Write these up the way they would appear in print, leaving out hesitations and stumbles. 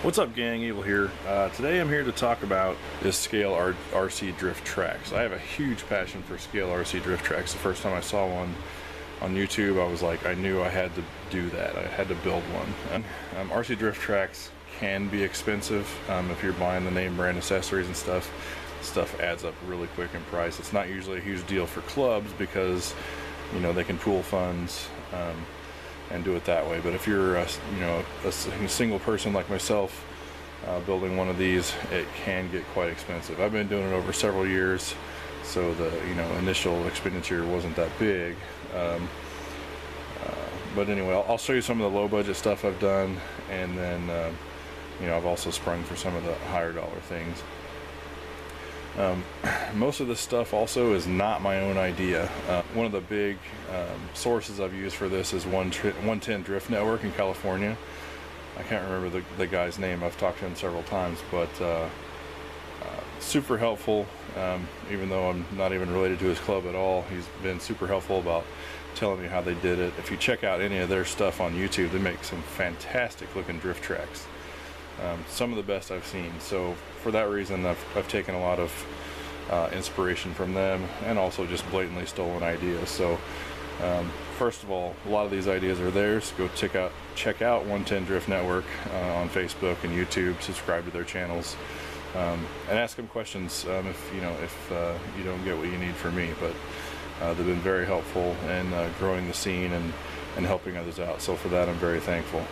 What's up, gang? Evil here. Today I'm here to talk about this scale RC drift tracks. I have a huge passion for scale RC drift tracks. The first time I saw one on YouTube, I was like, I knew I had to do that. I had to build one. RC drift tracks can be expensive if you're buying the name brand accessories and stuff. Stuff adds up really quick in price. It's not usually a huge deal for clubs because, you know, they can pool funds and do it that way. But if you're a single person like myself building one of these, it can get quite expensive. I've been doing it over several years, so the initial expenditure wasn't that big. But anyway, I'll show you some of the low budget stuff I've done, and then I've also sprung for some of the higher dollar things. Most of this stuff also is not my own idea. One of the big sources I've used for this is 110 Drift Network in California. I can't remember the guy's name. I've talked to him several times, but super helpful. Even though I'm not even related to his club at all, he's been super helpful about telling me how they did it. If you check out any of their stuff on YouTube, they make some fantastic looking drift tracks. Some of the best I've seen. So for that reason, I've taken a lot of inspiration from them, and also just blatantly stolen ideas. So first of all, a lot of these ideas are theirs. Go check out 110 Drift Network on Facebook and YouTube. Subscribe to their channels and ask them questions if you don't get what you need from me. But they've been very helpful in growing the scene and helping others out. So for that, I'm very thankful.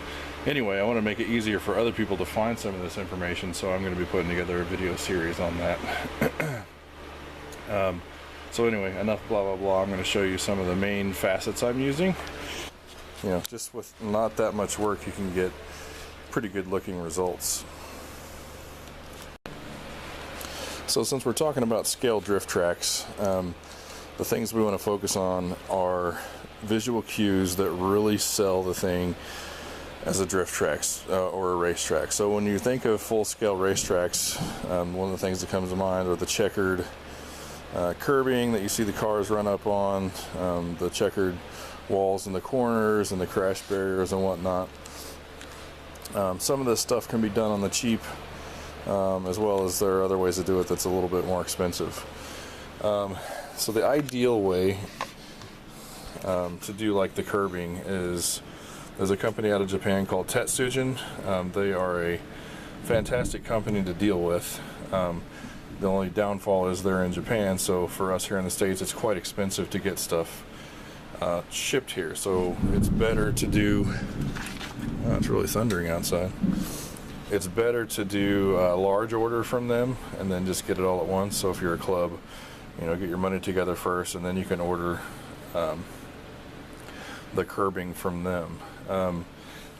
Anyway, I want to make it easier for other people to find some of this information, so I'm going to be putting together a video series on that. So anyway, enough blah blah blah. I'm going to show you some of the main facets I'm using. Just with not that much work, you can get pretty good looking results. So since we're talking about scale drift tracks, the things we want to focus on are visual cues that really sell the thing as a drift tracks or a racetrack. So when you think of full-scale racetracks, one of the things that comes to mind are the checkered curbing that you see the cars run up on, the checkered walls in the corners and the crash barriers and whatnot. Some of this stuff can be done on the cheap, as well as there are other ways to do it that's a little bit more expensive. So the ideal way to do like the curbing is, there's a company out of Japan called Tetsujin. They are a fantastic company to deal with. The only downfall is they're in Japan, so for us here in the States, it's quite expensive to get stuff shipped here. So it's better to do, it's really thundering outside. It's better to do a large order from them and then just get it all at once. So if you're a club, get your money together first, and then you can order the curbing from them.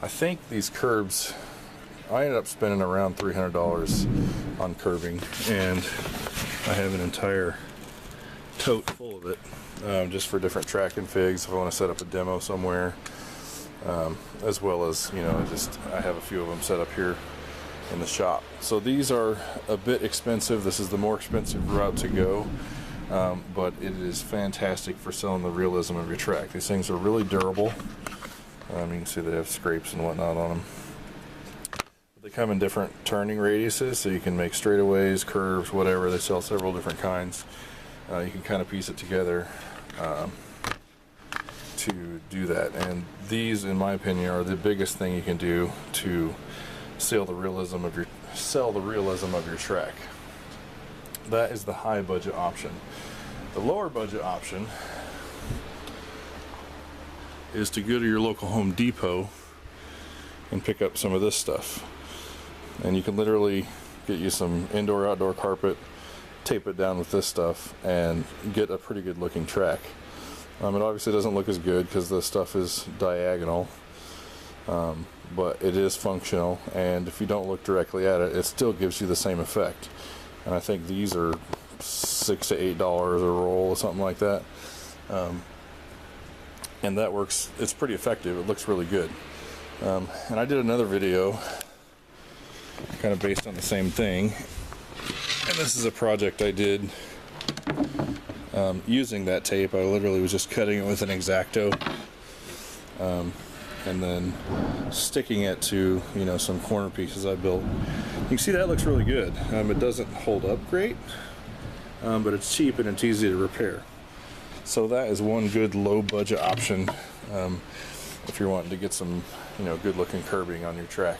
I think these curbs, I ended up spending around $300 on curbing, and I have an entire tote full of it, just for different track and figs if I want to set up a demo somewhere, as well as I have a few of them set up here in the shop. So these are a bit expensive. This is the more expensive route to go, but it is fantastic for selling the realism of your track. These things are really durable. You can see they have scrapes and whatnot on them. They come in different turning radiuses, so you can make straightaways, curves, whatever. They sell several different kinds. You can kind of piece it together to do that. And these, in my opinion, are the biggest thing you can do to sell the realism of your track. That is the high budget option. The lower budget option is to go to your local Home Depot and pick up some of this stuff. And you can literally get you some indoor-outdoor carpet, tape it down with this stuff, and get a pretty good looking track. It obviously doesn't look as good because the stuff is diagonal, but it is functional, and if you don't look directly at it, it still gives you the same effect. And I think these are $6 to $8 a roll or something like that. And that works, it's pretty effective, it looks really good. And I did another video kind of based on the same thing, and this is a project I did using that tape. I literally was just cutting it with an X-Acto and then sticking it to, you know, some corner pieces I built. You can see that looks really good. It doesn't hold up great, but it's cheap and it's easy to repair. So that is one good low budget option if you're wanting to get some, you know, good looking curbing on your track.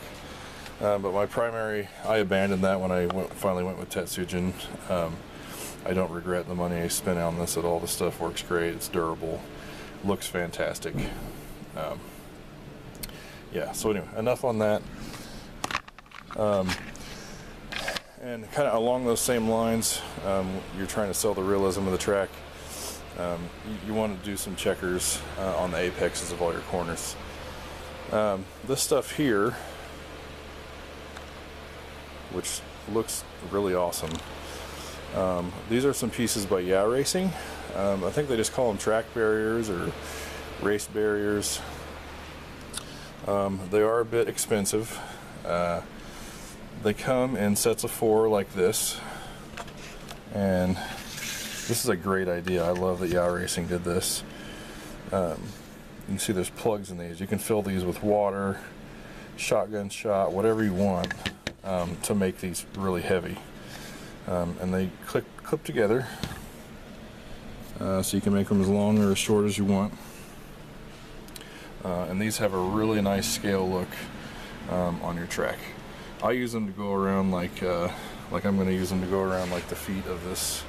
But my primary, I abandoned that when I finally went with Tetsujin. I don't regret the money I spent on this at all. The stuff works great. It's durable, looks fantastic. Yeah, so anyway, enough on that. And kind of along those same lines, you're trying to sell the realism of the track. You want to do some checkers on the apexes of all your corners. This stuff here, which looks really awesome. These are some pieces by Yeah Racing. I think they just call them track barriers or race barriers. They are a bit expensive. They come in sets of 4 like this, and this is a great idea. I love that Yeah Racing did this. You can see there's plugs in these. You can fill these with water, shotgun shot, whatever you want, to make these really heavy. And they clip together, so you can make them as long or as short as you want. And these have a really nice scale look on your track. I use them to go around like I'm going to use them to go around like the feet of this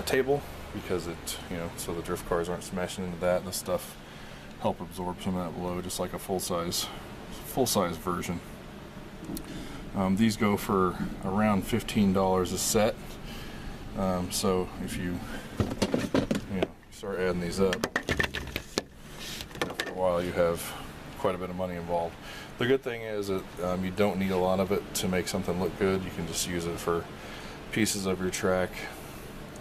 table, because it, you know, so the drift cars aren't smashing into that. This stuff help absorb some of that load, just like a full size version. These go for around $15 a set. So if you start adding these up, after a while you have quite a bit of money involved. The good thing is that you don't need a lot of it to make something look good. You can just use it for pieces of your track.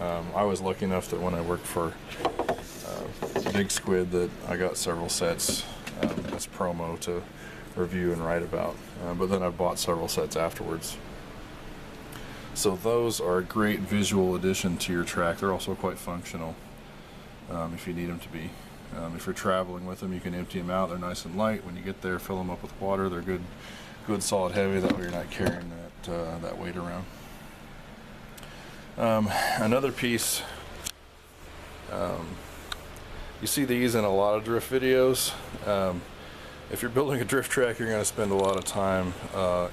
I was lucky enough that when I worked for Big Squid that I got several sets as promo to review and write about, but then I bought several sets afterwards. So those are a great visual addition to your track. They're also quite functional if you need them to be. If you're traveling with them, you can empty them out. They're nice and light. When you get there, fill them up with water. They're good solid heavy. That way you're not carrying that weight around. Another piece, you see these in a lot of drift videos. If you're building a drift track, you're going to spend a lot of time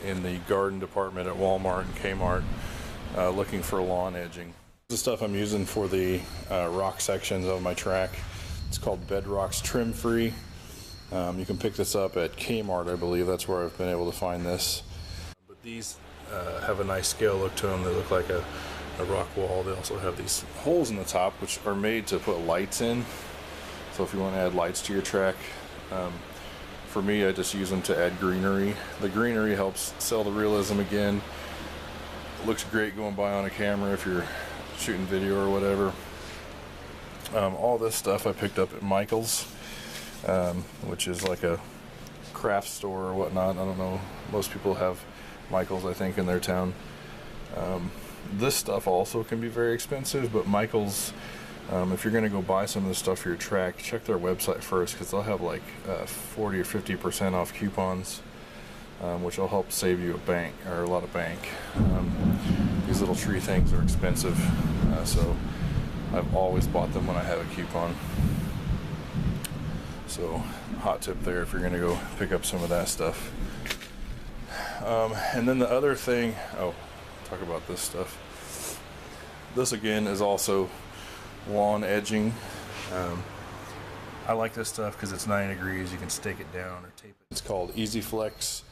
in the garden department at Walmart and Kmart looking for lawn edging. This is stuff I'm using for the rock sections of my track. It's called Bedrock's Trim Free. You can pick this up at Kmart, I believe. That's where I've been able to find this. But these have a nice scale look to them. They look like a rock wall. They also have these holes in the top, which are made to put lights in. So if you want to add lights to your track, for me, I just use them to add greenery. The greenery helps sell the realism again. It looks great going by on a camera if you're shooting video or whatever. All this stuff I picked up at Michael's, which is like a craft store or whatnot. I don't know. Most people have Michael's, I think, in their town. This stuff also can be very expensive, but Michael's, if you're going to go buy some of this stuff for your track, check their website first, because they'll have like 40 or 50% off coupons, which will help save you a lot of bank. These little tree things are expensive, so I've always bought them when I have a coupon. So hot tip there if you're going to go pick up some of that stuff. And then the other thing, talk about this stuff. This again is also lawn edging. I like this stuff because it's 9 degrees. You can stake it down or tape it. It's called EasyFlex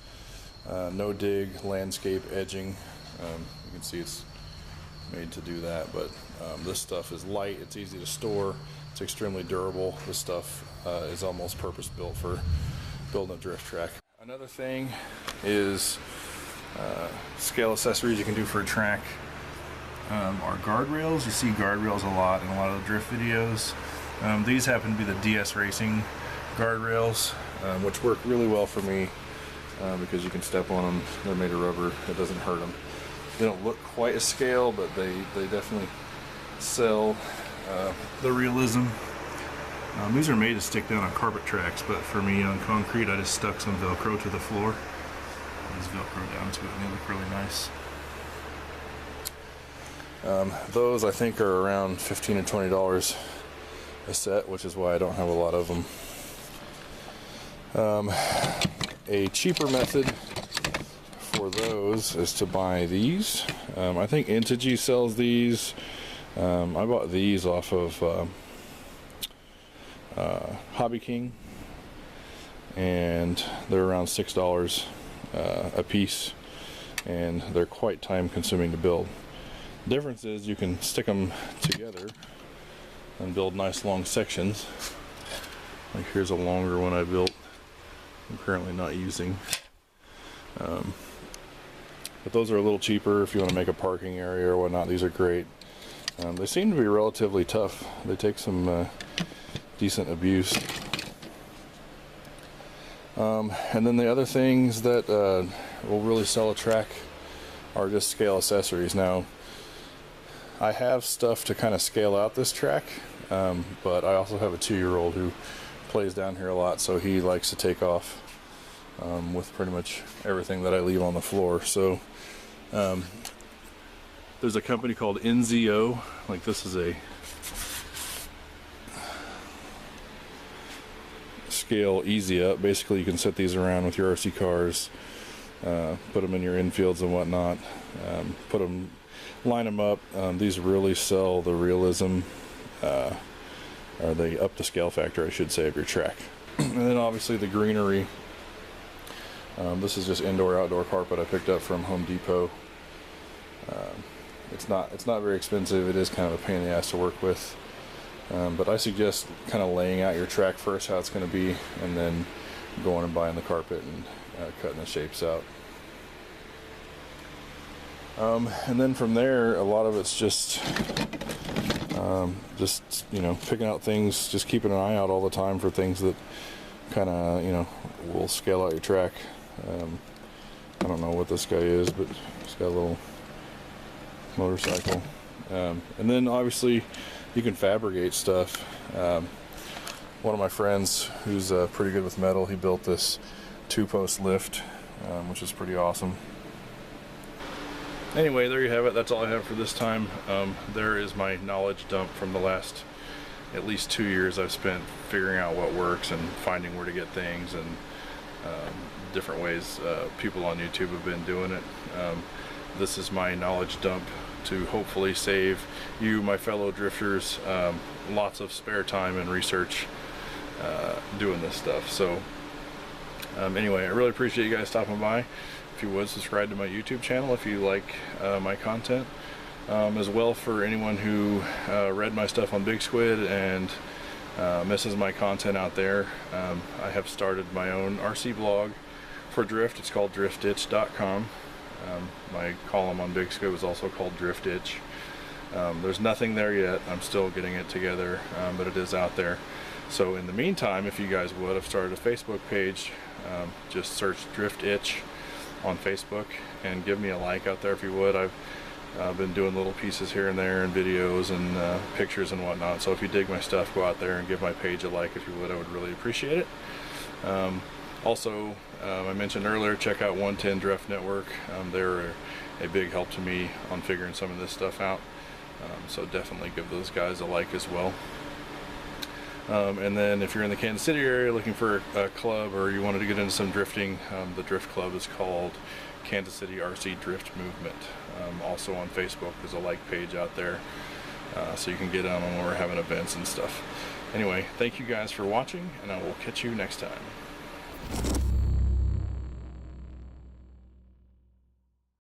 no dig landscape edging. You can see it's made to do that, but this stuff is light, it's easy to store, it's extremely durable. This stuff is almost purpose built for building a drift track. Another thing is scale accessories you can do for a track are guardrails. You see guardrails a lot in a lot of the drift videos. These happen to be the DS Racing guardrails, which work really well for me because you can step on them. They're made of rubber. It doesn't hurt them. They don't look quite as scale, but they definitely sell the realism. These are made to stick down on carpet tracks, but for me on concrete I just stuck some Velcro to the floor. These Velcro down to it and they look really nice. Those I think are around $15 to $20 a set, which is why I don't have a lot of them. A cheaper method for those is to buy these. I think Integy sells these. I bought these off of Hobby King, and they're around $6 a piece, and they're quite time consuming to build. The difference is you can stick them together and build nice long sections. Like here's a longer one I built, I'm currently not using. But those are a little cheaper if you want to make a parking area or whatnot. These are great. They seem to be relatively tough. They take some decent abuse. And then the other things that will really sell a track are just scale accessories. Now, I have stuff to kind of scale out this track, but I also have a 2-year-old who plays down here a lot, so he likes to take off with pretty much everything that I leave on the floor. So there's a company called NZO. Like, this is a scale easy up. Basically you can set these around with your RC cars, put them in your infields and whatnot, line them up. These really sell the realism, or they up the scale factor, I should say, of your track. And then obviously the greenery. This is just indoor-outdoor carpet I picked up from Home Depot. It's not very expensive. It is kind of a pain in the ass to work with, but I suggest kind of laying out your track first, how it's going to be, and then going and buying the carpet and cutting the shapes out. And then from there, a lot of it's just you know, picking out things, just keeping an eye out all the time for things that kind of, you know, will scale out your track. I don't know what this guy is, but he's got a little motorcycle. And then obviously you can fabricate stuff. One of my friends who's pretty good with metal, he built this 2-post lift, which is pretty awesome. Anyway, there you have it. That's all I have for this time. There is my knowledge dump from the last at least 2 years I've spent figuring out what works and finding where to get things, and different ways people on YouTube have been doing it. This is my knowledge dump to hopefully save you, my fellow drifters, lots of spare time and research doing this stuff. So anyway, I really appreciate you guys stopping by. If you would, subscribe to my YouTube channel if you like my content. As well, for anyone who read my stuff on Big Squid and misses my content out there, I have started my own RC blog for drift. It's called driftitch.com. My column on Big Squid was also called Drift Itch. There's nothing there yet. I'm still getting it together, but it is out there. So in the meantime, if you guys would, I've started a Facebook page. Just search Drift Itch on Facebook and give me a like out there if you would. I've been doing little pieces here and there and videos and pictures and whatnot. So if you dig my stuff, go out there and give my page a like if you would. I would really appreciate it. Also, I mentioned earlier, check out 110 Drift Network. They're a big help to me on figuring some of this stuff out. So definitely give those guys a like as well. And then if you're in the Kansas City area looking for a club, or you wanted to get into some drifting, the drift club is called Kansas City RC Drift Movement. Also on Facebook, there's a like page out there, so you can get on when we're having events and stuff. Anyway, thank you guys for watching, and I will catch you next time.